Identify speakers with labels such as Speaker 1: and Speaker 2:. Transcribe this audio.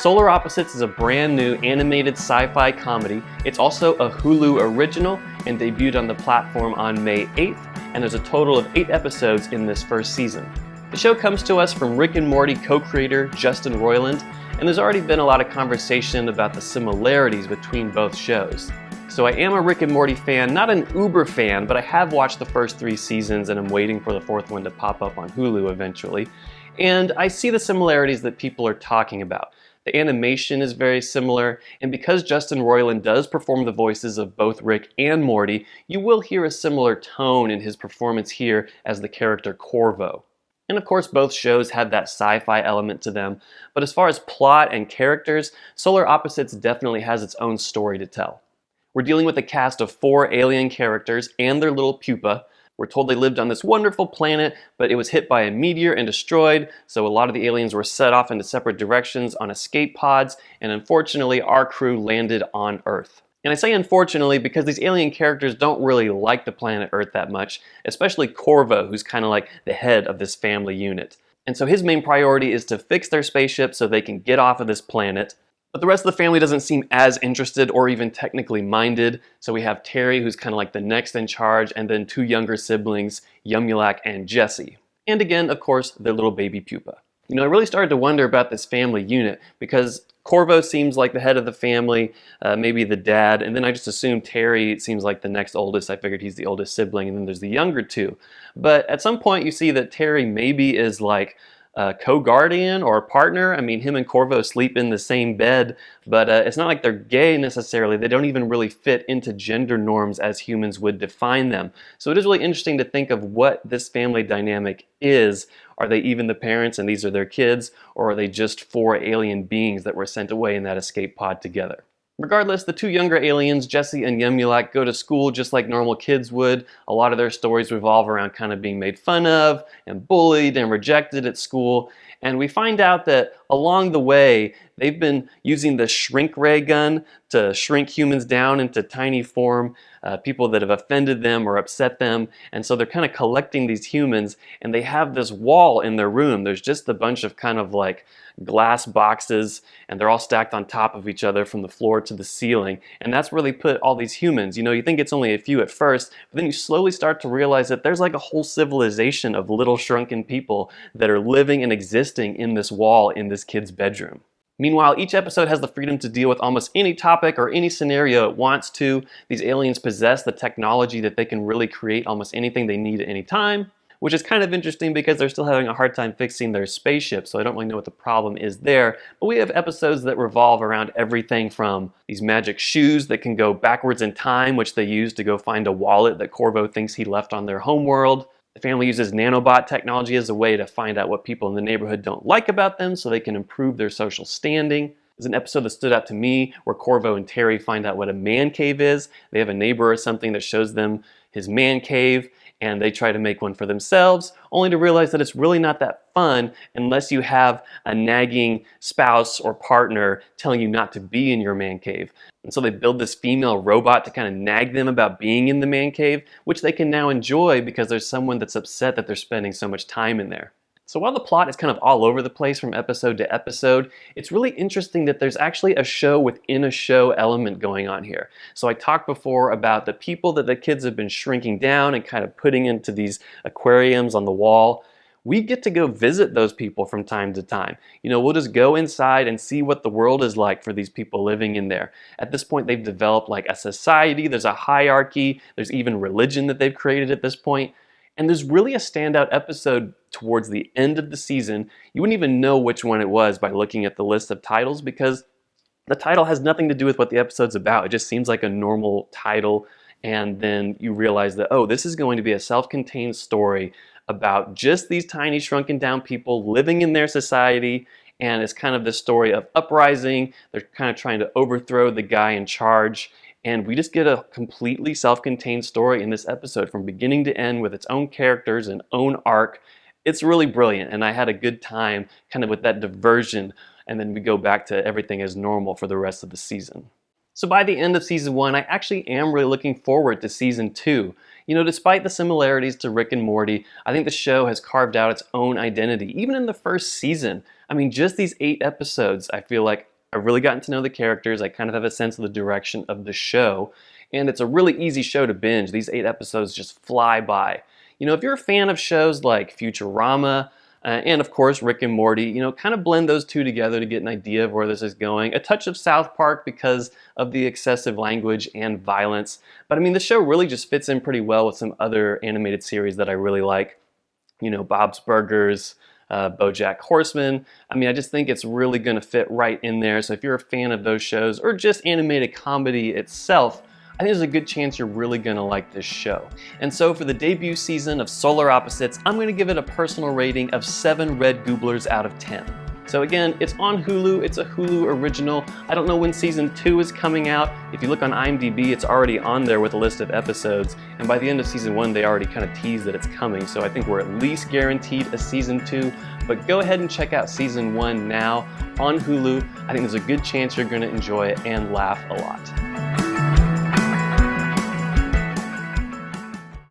Speaker 1: Solar Opposites is a brand new animated sci-fi comedy. It's also a Hulu original and debuted on the platform on May 8th, and there's a total of 8 episodes in this first season. The show comes to us from Rick and Morty co-creator Justin Roiland, and there's already been a lot of conversation about the similarities between both shows. So I am a Rick and Morty fan, not an uber fan, but I have watched the first 3 seasons and I'm waiting for the 4th one to pop up on Hulu eventually. And I see the similarities that people are talking about. The animation is very similar, and because Justin Roiland does perform the voices of both Rick and Morty, you will hear a similar tone in his performance here as the character Corvo. And of course, both shows have that sci-fi element to them, but as far as plot and characters, Solar Opposites definitely has its own story to tell. We're dealing with a cast of 4 alien characters and their little pupa. We're told they lived on this wonderful planet, but it was hit by a meteor and destroyed, so a lot of the aliens were set off into separate directions on escape pods, and unfortunately our crew landed on Earth. And I say unfortunately because these alien characters don't really like the planet Earth that much, especially Corvo, who's kind of like the head of this family unit. And so his main priority is to fix their spaceship so they can get off of this planet. But the rest of the family doesn't seem as interested or even technically minded. So we have Terry, who's kind of like the next in charge, and then 2 younger siblings, Yumulak and Jesse. And again, of course, their little baby pupa. You know, I really started to wonder about this family unit because Corvo seems like the head of the family, maybe the dad, and then I just assumed Terry seems like the next oldest. I figured he's the oldest sibling, and then there's the younger 2. But at some point you see that Terry maybe is like a co-guardian or a partner. I mean, him and Corvo sleep in the same bed, but it's not like they're gay necessarily. They don't even really fit into gender norms as humans would define them. So it is really interesting to think of what this family dynamic is. Are they even the parents and these are their kids, or are they just 4 alien beings that were sent away in that escape pod together? Regardless, the 2 younger aliens, Jesse and Yumulak, go to school just like normal kids would. A lot of their stories revolve around kind of being made fun of and bullied and rejected at school. And we find out that along the way, they've been using the shrink ray gun to shrink humans down into tiny form, people that have offended them or upset them. And so they're kind of collecting these humans, and they have this wall in their room. There's just a bunch of kind of like glass boxes, and they're all stacked on top of each other from the floor to the ceiling. And that's where they put all these humans. You know, you think it's only a few at first, but then you slowly start to realize that there's like a whole civilization of little shrunken people that are living and existing in this wall in this kid's bedroom. Meanwhile, each episode has the freedom to deal with almost any topic or any scenario it wants to. These aliens possess the technology that they can really create almost anything they need at any time, which is kind of interesting because they're still having a hard time fixing their spaceship, so I don't really know what the problem is there. But we have episodes that revolve around everything from these magic shoes that can go backwards in time, which they use to go find a wallet that Corvo thinks he left on their homeworld. The family uses nanobot technology as a way to find out what people in the neighborhood don't like about them so they can improve their social standing. There's an episode that stood out to me where Corvo and Terry find out what a man cave is. They have a neighbor or something that shows them his man cave, and they try to make one for themselves, only to realize that it's really not that fun unless you have a nagging spouse or partner telling you not to be in your man cave. And so they build this female robot to kind of nag them about being in the man cave, which they can now enjoy because there's someone that's upset that they're spending so much time in there. So while the plot is kind of all over the place from episode to episode, it's really interesting that there's actually a show within a show element going on here. So I talked before about the people that the kids have been shrinking down and kind of putting into these aquariums on the wall. We get to go visit those people from time to time. You know, we'll just go inside and see what the world is like for these people living in there. At this point, they've developed like a society, there's a hierarchy, there's even religion that they've created at this point. And there's really a standout episode towards the end of the season. You wouldn't even know which one it was by looking at the list of titles because the title has nothing to do with what the episode's about. It just seems like a normal title, and then you realize that, oh, this is going to be a self-contained story about just these tiny shrunken down people living in their society, and it's kind of this story of uprising. They're kind of trying to overthrow the guy in charge. And we just get a completely self-contained story in this episode from beginning to end with its own characters and own arc. It's really brilliant, and I had a good time kind of with that diversion, and then we go back to everything as normal for the rest of the season. So by the end of season 1, I actually am really looking forward to season 2. You know, despite the similarities to Rick and Morty, I think the show has carved out its own identity, even in the first season. I mean, just these 8 episodes, I feel like I've really gotten to know the characters, I kind of have a sense of the direction of the show, and it's a really easy show to binge. These 8 episodes just fly by. You know, if you're a fan of shows like Futurama, and of course Rick and Morty, you know, kind of blend those two together to get an idea of where this is going. A touch of South Park because of the excessive language and violence. But I mean, the show really just fits in pretty well with some other animated series that I really like. You know, Bob's Burgers, BoJack Horseman. I mean, I just think it's really going to fit right in there. So if you're a fan of those shows or just animated comedy itself, I think there's a good chance you're really going to like this show. And so for the debut season of Solar Opposites, I'm going to give it a personal rating of 7 red gooblers out of 10. So again, it's on Hulu, it's a Hulu original. I don't know when season 2 is coming out. If you look on IMDb, it's already on there with a list of episodes. And by the end of season 1, they already kind of teased that it's coming. So I think we're at least guaranteed a season 2. But go ahead and check out season 1 now on Hulu. I think there's a good chance you're going to enjoy it and laugh a lot.